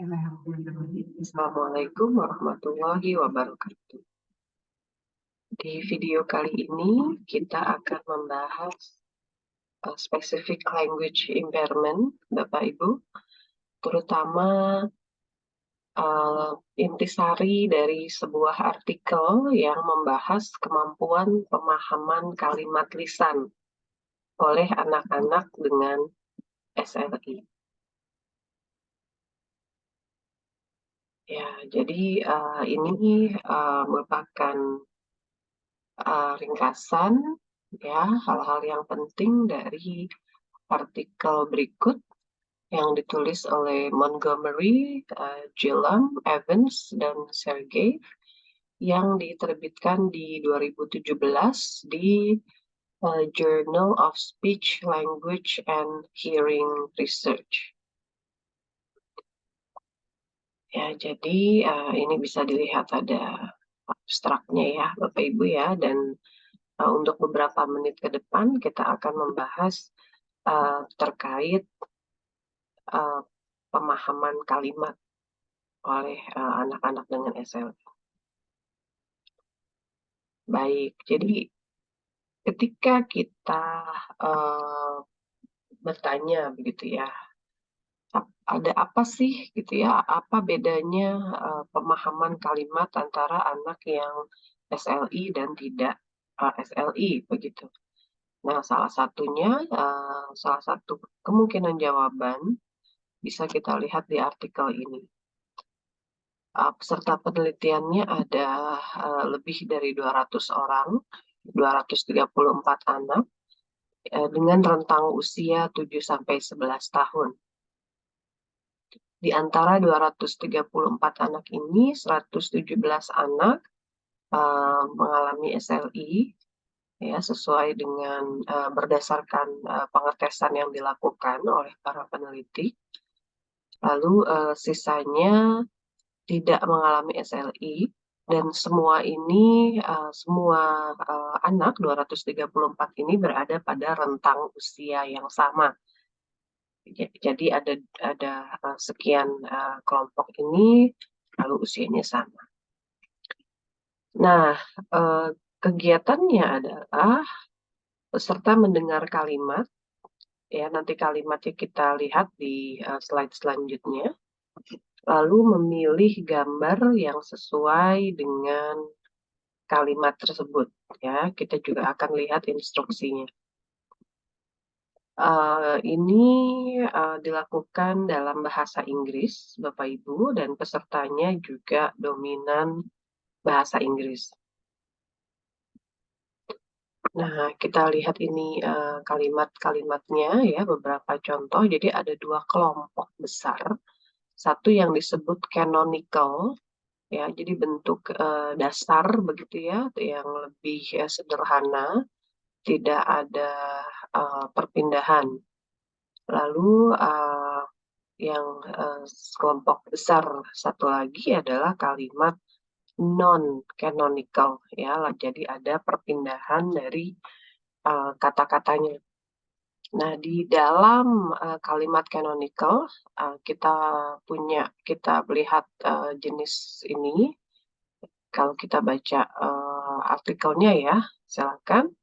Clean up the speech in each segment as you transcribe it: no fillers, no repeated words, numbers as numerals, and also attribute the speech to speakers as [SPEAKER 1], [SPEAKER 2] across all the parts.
[SPEAKER 1] Assalamualaikum warahmatullahi wabarakatuh. Di video kali ini kita akan membahas specific language impairment, Bapak Ibu, terutama intisari dari sebuah artikel yang membahas kemampuan pemahaman kalimat lisan oleh anak-anak dengan SLI. Ya, jadi ini merupakan ringkasan ya hal-hal yang penting dari artikel berikut yang ditulis oleh Montgomery, Gillam, Evans, dan Sergey yang diterbitkan di 2017 di Journal of Speech, Language, and Hearing Research. Ya, jadi ini bisa dilihat ada abstraknya ya, Bapak Ibu ya, dan untuk beberapa menit ke depan kita akan membahas terkait pemahaman kalimat oleh anak-anak dengan SLI. Baik, jadi ketika kita bertanya begitu ya, ada apa sih gitu ya, apa bedanya pemahaman kalimat antara anak yang SLI dan tidak SLI begitu. Nah, salah satu kemungkinan jawaban bisa kita lihat di artikel ini. Peserta penelitiannya ada lebih dari 200 orang, 234 anak, dengan rentang usia 7-11 tahun. Di antara 234 anak ini, 117 anak mengalami SLI, ya, sesuai dengan berdasarkan pengetesan yang dilakukan oleh para peneliti. Lalu sisanya tidak mengalami SLI, dan semua ini, anak 234 ini berada pada rentang usia yang sama. Jadi ada sekian kelompok ini, lalu usianya sama. Nah, kegiatannya adalah peserta mendengar kalimat, ya nanti kalimatnya kita lihat di slide selanjutnya, lalu memilih gambar yang sesuai dengan kalimat tersebut. Ya, kita juga akan lihat instruksinya. Ini dilakukan dalam bahasa Inggris, Bapak Ibu, dan pesertanya juga dominan bahasa Inggris. Nah, kita lihat ini kalimat-kalimatnya ya, beberapa contoh. Jadi ada dua kelompok besar. Satu yang disebut canonical, ya, jadi bentuk dasar begitu ya, yang lebih sederhana, tidak ada perpindahan. Lalu yang kelompok besar satu lagi adalah kalimat non-canonical, ya, jadi ada perpindahan dari kata-katanya. Nah, di dalam kalimat canonical kita melihat jenis ini. Kalau kita baca artikelnya ya, silakan.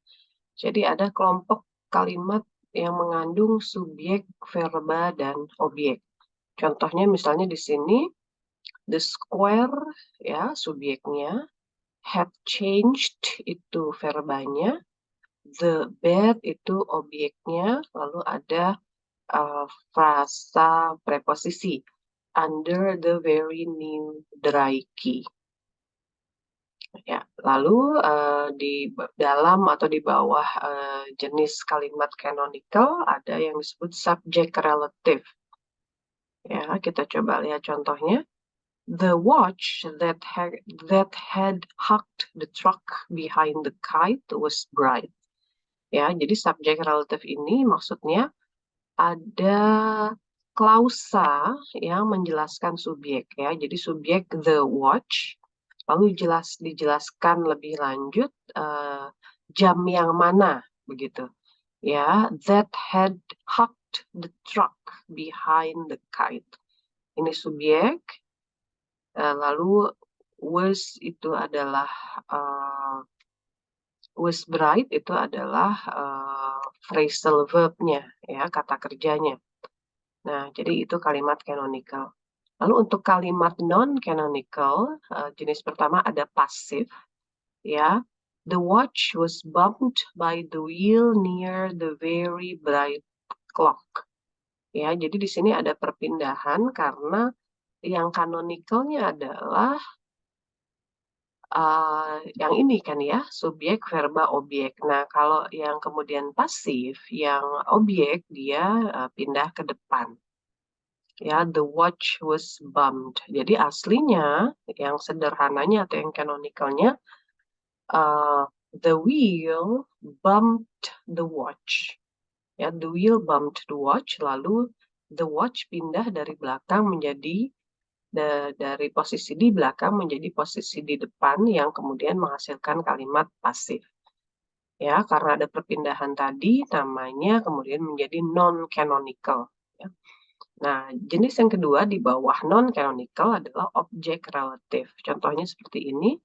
[SPEAKER 1] Jadi ada kelompok kalimat yang mengandung subjek, verba, dan objek. Contohnya misalnya di sini, the square ya subjeknya, had changed itu verbanya, the bed itu objeknya, lalu ada frasa preposisi under the very new dry key. Ya, lalu di dalam atau di bawah jenis kalimat canonical ada yang disebut subject relative. Ya, kita coba lihat contohnya. The watch that had hugged the truck behind the kite was bright. Ya, jadi subject relative ini maksudnya ada klausa yang menjelaskan subjek ya. Jadi subjek the watch, lalu dijelaskan lebih lanjut jam yang mana begitu ya, that had hugged the truck behind the kite ini subjek, lalu was itu adalah was bright itu adalah phrasal verb-nya, ya, kata kerjanya. Nah, jadi itu kalimat canonical. Lalu untuk kalimat non-canonical, jenis pertama ada pasif, ya. The watch was bumped by the wheel near the very bright clock. Ya, jadi di sini ada perpindahan karena yang canonical-nya adalah yang ini kan ya, subjek, verba, objek. Nah, kalau yang kemudian pasif, yang objek dia pindah ke depan. Ya, the watch was bumped. Jadi aslinya, yang sederhananya atau yang canonicalnya, the wheel bumped the watch. Ya, the wheel bumped the watch, lalu the watch pindah dari belakang menjadi dari posisi di belakang menjadi posisi di depan yang kemudian menghasilkan kalimat pasif. Ya, karena ada perpindahan tadi, namanya kemudian menjadi non-canonical. Ya. Nah, jenis yang kedua di bawah non-canonical adalah objek relatif. Contohnya seperti ini.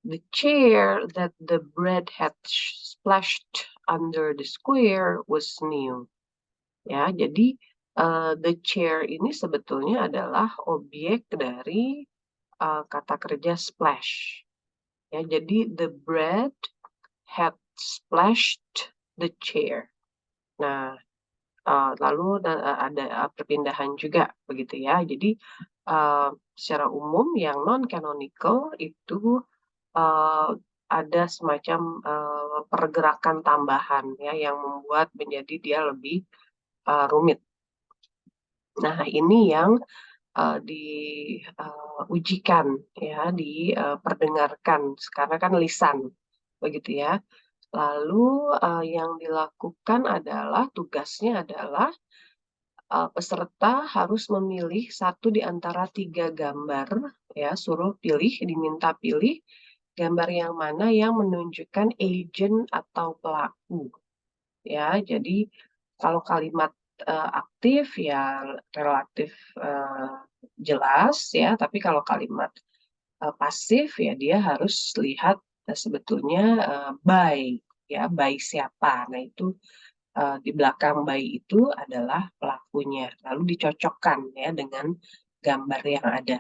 [SPEAKER 1] The chair that the bread had splashed under the square was new. Ya, jadi the chair ini sebetulnya adalah objek dari kata kerja splash. Ya, jadi the bread had splashed the chair. Nah, lalu ada perpindahan juga begitu ya. Jadi secara umum yang non-canonical itu ada semacam pergerakan tambahan ya yang membuat menjadi dia lebih rumit. Nah, ini yang diujikan ya, diperdengarkan karena kan lisan begitu ya. Lalu yang dilakukan adalah tugasnya adalah peserta harus memilih satu di antara 3 gambar ya, suruh pilih, diminta pilih gambar yang mana yang menunjukkan agent atau pelaku ya. Jadi kalau kalimat aktif ya relatif jelas ya, tapi kalau kalimat pasif ya dia harus lihat sebetulnya by ya, by siapa. Nah, itu di belakang by itu adalah pelakunya, lalu dicocokkan ya dengan gambar yang ada.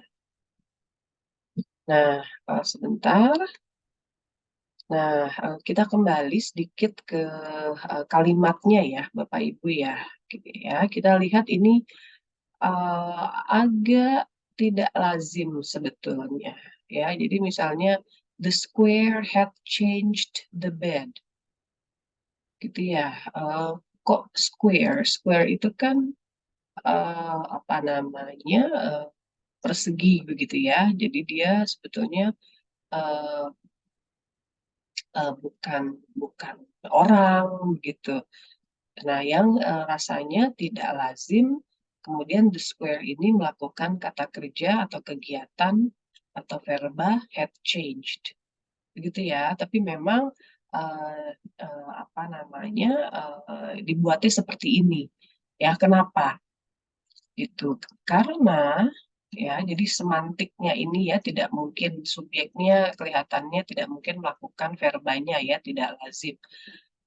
[SPEAKER 1] Nah, sebentar. Nah, kita kembali sedikit ke kalimatnya ya, Bapak Ibu ya. Gitu ya. Kita lihat ini agak tidak lazim sebetulnya. Ya, jadi misalnya the square had changed the bed. Gitu ya. Kok square? Square itu kan apa namanya? Persegi begitu ya. Jadi dia sebetulnya bukan orang begitu. Nah, yang rasanya tidak lazim, kemudian the square ini melakukan kata kerja atau kegiatan atau verba had changed, begitu ya. Tapi memang apa namanya dibuatnya seperti ini, ya. Kenapa? Itu karena ya, jadi semantiknya ini ya tidak mungkin subjeknya kelihatannya tidak mungkin melakukan verbanya ya, tidak lazim.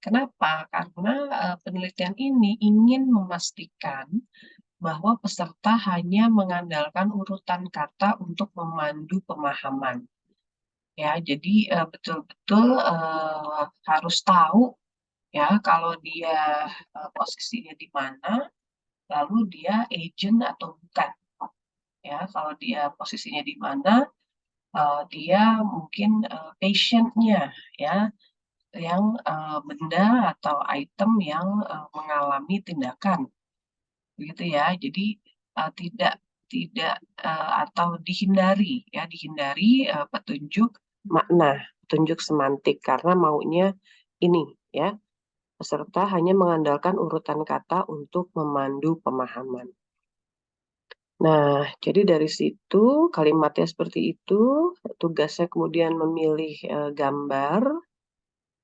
[SPEAKER 1] Kenapa? Karena penelitian ini ingin memastikan bahwa peserta hanya mengandalkan urutan kata untuk memandu pemahaman. Ya, jadi betul-betul harus tahu ya kalau dia posisinya di mana, lalu dia agent atau bukan. Ya, kalau dia posisinya di mana, dia mungkin patient-nya ya, yang benda atau item yang mengalami tindakan, begitu ya. Jadi tidak tidak atau dihindari ya, dihindari petunjuk makna, petunjuk semantik karena maunya ini ya, peserta hanya mengandalkan urutan kata untuk memandu pemahaman. Nah, jadi dari situ kalimatnya seperti itu, tugasnya kemudian memilih gambar.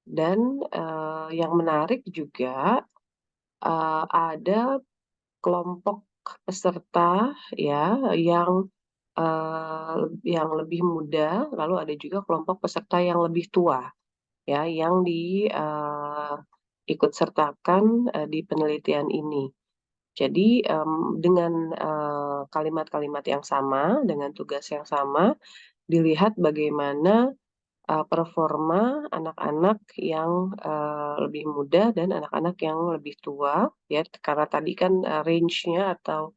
[SPEAKER 1] Dan yang menarik juga ada kelompok peserta ya yang lebih muda, lalu ada juga kelompok peserta yang lebih tua ya yang ikut sertakan di penelitian ini. Jadi dengan kalimat-kalimat yang sama, dengan tugas yang sama, dilihat bagaimana performa anak-anak yang lebih muda dan anak-anak yang lebih tua ya karena tadi kan range-nya atau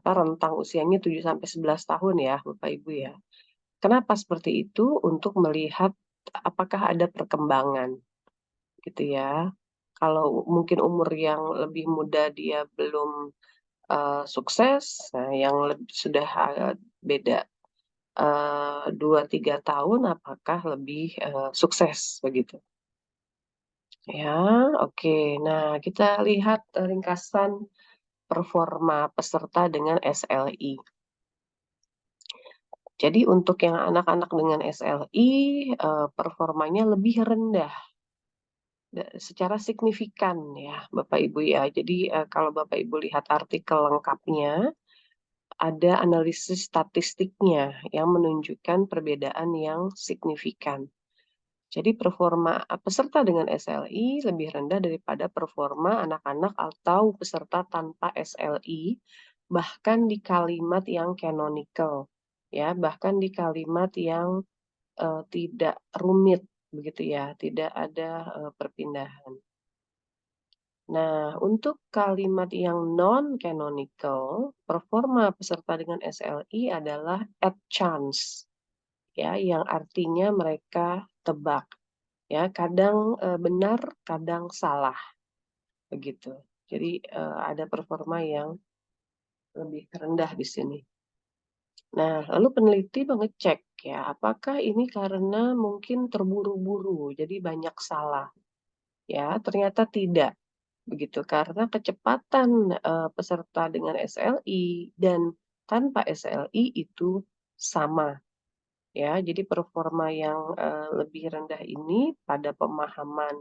[SPEAKER 1] rentang usianya 7 sampai 11 tahun ya Bapak Ibu ya. Kenapa seperti itu? Untuk melihat apakah ada perkembangan gitu ya. Kalau mungkin umur yang lebih muda dia belum sukses, nah yang sudah beda 2-3 tahun apakah lebih sukses begitu. Ya, oke. Nah, kita lihat ringkasan performa peserta dengan SLI. Jadi untuk yang anak-anak dengan SLI performanya lebih rendah secara signifikan ya Bapak Ibu ya. Jadi kalau Bapak Ibu lihat artikel lengkapnya ada analisis statistiknya yang menunjukkan perbedaan yang signifikan. Jadi performa peserta dengan SLI lebih rendah daripada performa anak-anak atau peserta tanpa SLI, bahkan di kalimat yang canonical, ya, bahkan di kalimat yang tidak rumit, begitu ya, tidak ada perpindahan. Nah, untuk kalimat yang non-canonical, performa peserta dengan SLI adalah at chance, ya, yang artinya mereka tebak. Ya, kadang benar, kadang salah, begitu. Jadi ada performa yang lebih rendah di sini. Nah, lalu peneliti mengecek ya, apakah ini karena mungkin terburu-buru, jadi banyak salah. Ya, ternyata tidak, begitu. Karena kecepatan peserta dengan SLI dan tanpa SLI itu sama. Ya, jadi performa yang lebih rendah ini pada pemahaman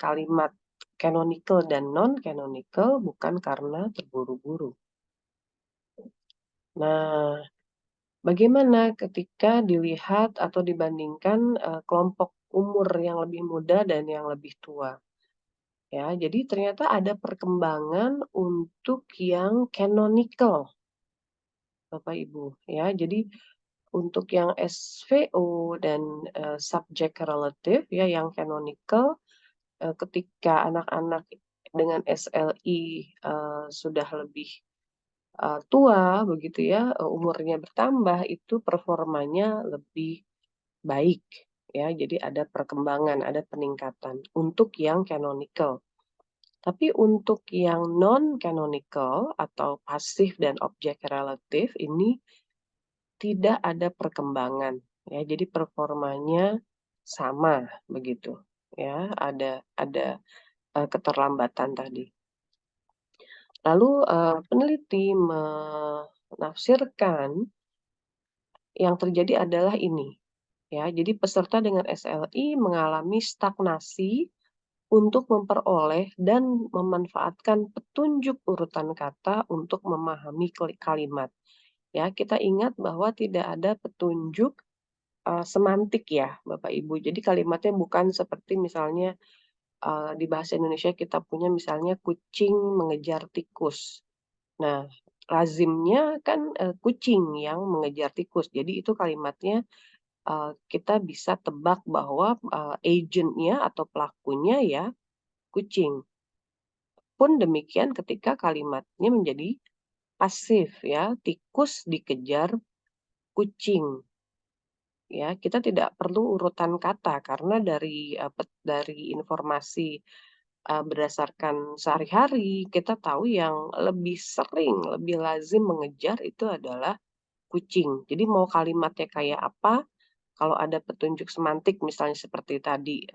[SPEAKER 1] kalimat canonical dan non-canonical bukan karena terburu-buru. Nah, bagaimana ketika dilihat atau dibandingkan kelompok umur yang lebih muda dan yang lebih tua? Ya, jadi ternyata ada perkembangan untuk yang canonical, Bapak Ibu. Ya, jadi untuk yang SVO dan subject relative ya yang canonical ketika anak-anak dengan SLI sudah lebih tua begitu ya, umurnya bertambah itu performanya lebih baik ya. Jadi ada perkembangan, ada peningkatan untuk yang canonical. Tapi untuk yang non-canonical atau pasif dan objek relatif ini tidak ada perkembangan ya. Jadi performanya sama begitu ya. Ada keterlambatan tadi. Lalu peneliti menafsirkan yang terjadi adalah ini. Ya, jadi peserta dengan SLI mengalami stagnasi untuk memperoleh dan memanfaatkan petunjuk urutan kata untuk memahami kalimat. Ya, kita ingat bahwa tidak ada petunjuk semantik ya, Bapak Ibu. Jadi kalimatnya bukan seperti misalnya di bahasa Indonesia kita punya misalnya kucing mengejar tikus. Nah, lazimnya kan kucing yang mengejar tikus. Jadi itu kalimatnya kita bisa tebak bahwa agentnya atau pelakunya ya kucing. Pun demikian ketika kalimatnya menjadi pasif ya, tikus dikejar kucing. Ya, kita tidak perlu urutan kata karena dari informasi berdasarkan sehari-hari kita tahu yang lebih sering, lebih lazim mengejar itu adalah kucing. Jadi mau kalimatnya kayak apa, kalau ada petunjuk semantik misalnya seperti tadi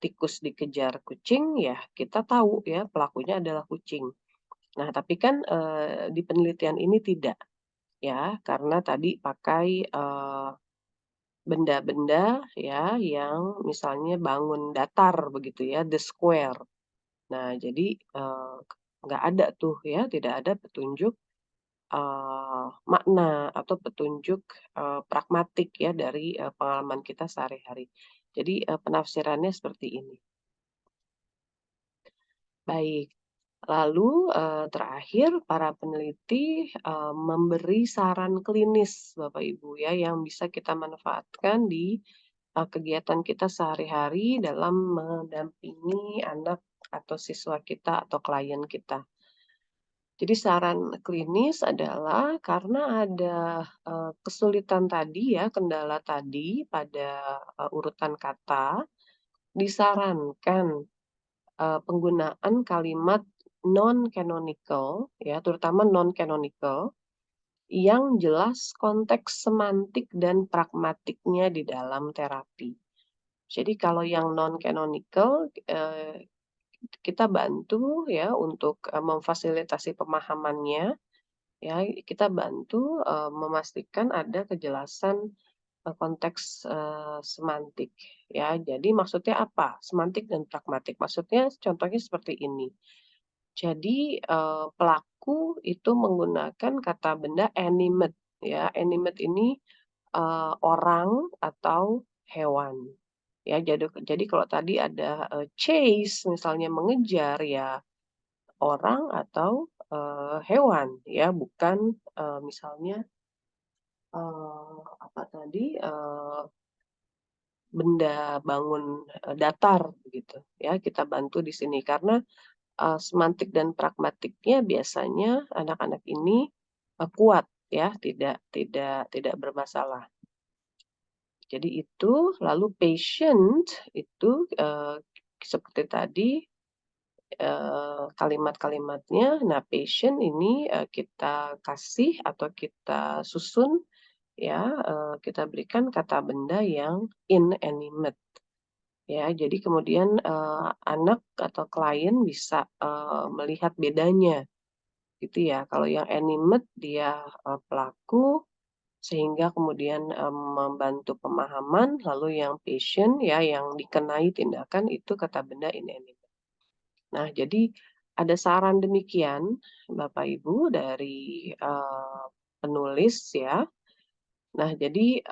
[SPEAKER 1] tikus dikejar kucing, ya kita tahu ya pelakunya adalah kucing. Nah, tapi kan di penelitian ini tidak ya, karena tadi pakai benda-benda ya yang misalnya bangun datar begitu ya, the square. Nah, jadi nggak ada tuh ya, tidak ada petunjuk makna atau petunjuk pragmatik ya dari pengalaman kita sehari-hari. Jadi penafsirannya seperti ini. Baik. Lalu, terakhir para peneliti, memberi saran klinis Bapak Ibu ya, yang bisa kita manfaatkan di, kegiatan kita sehari-hari dalam mendampingi anak atau siswa kita atau klien kita. Jadi saran klinis adalah karena ada, kesulitan tadi ya, kendala tadi pada, urutan kata, disarankan penggunaan kalimat non-canonical ya, terutama non-canonical yang jelas konteks semantik dan pragmatiknya di dalam terapi. Jadi kalau yang non-canonical, kita bantu ya untuk, memfasilitasi pemahamannya ya, kita bantu, memastikan ada kejelasan, konteks, semantik ya. Jadi maksudnya apa? Semantik dan pragmatik. Maksudnya contohnya seperti ini. Jadi, pelaku itu menggunakan kata benda animate ya. Animate ini, orang atau hewan ya. Jadi kalau tadi ada, chase misalnya mengejar ya orang atau, hewan ya, bukan, misalnya, apa tadi, benda bangun, datar gitu ya. Kita bantu di sini karena semantik dan pragmatiknya biasanya anak-anak ini, kuat ya, tidak bermasalah. Jadi itu, lalu patient itu, seperti tadi, kalimat-kalimatnya. Nah, patient ini, kita kasih atau kita susun ya, kita berikan kata benda yang inanimate. Ya, jadi kemudian, anak atau klien bisa, melihat bedanya, gitu ya. Kalau yang animate dia, pelaku, sehingga kemudian, membantu pemahaman, lalu yang patient ya, yang dikenai tindakan itu kata benda inanimate. Nah, jadi ada saran demikian, Bapak Ibu, dari, penulis ya. Nah, jadi,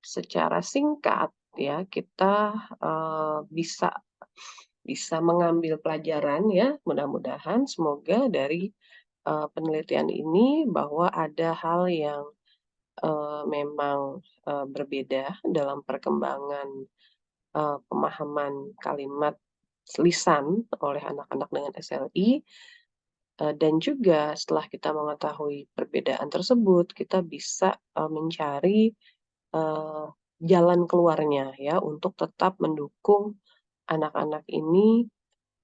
[SPEAKER 1] secara singkat ya, kita, bisa bisa mengambil pelajaran ya, mudah-mudahan semoga dari, penelitian ini bahwa ada hal yang, memang, berbeda dalam perkembangan, pemahaman kalimat lisan oleh anak-anak dengan SLI, dan juga setelah kita mengetahui perbedaan tersebut, kita bisa, mencari jalan keluarnya ya, untuk tetap mendukung anak-anak ini,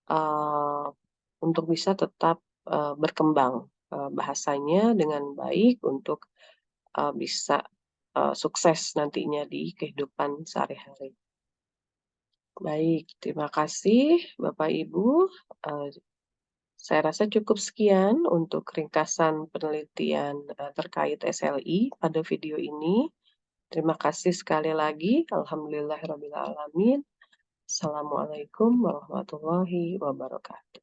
[SPEAKER 1] eee, untuk bisa tetap, berkembang, bahasanya dengan baik untuk, bisa, sukses nantinya di kehidupan sehari-hari. Baik, terima kasih Bapak Ibu, eee, saya rasa cukup sekian untuk ringkasan penelitian, terkait SLI pada video ini. Terima kasih sekali lagi. Alhamdulillahirabbil alamin. Assalamualaikum warahmatullahi wabarakatuh.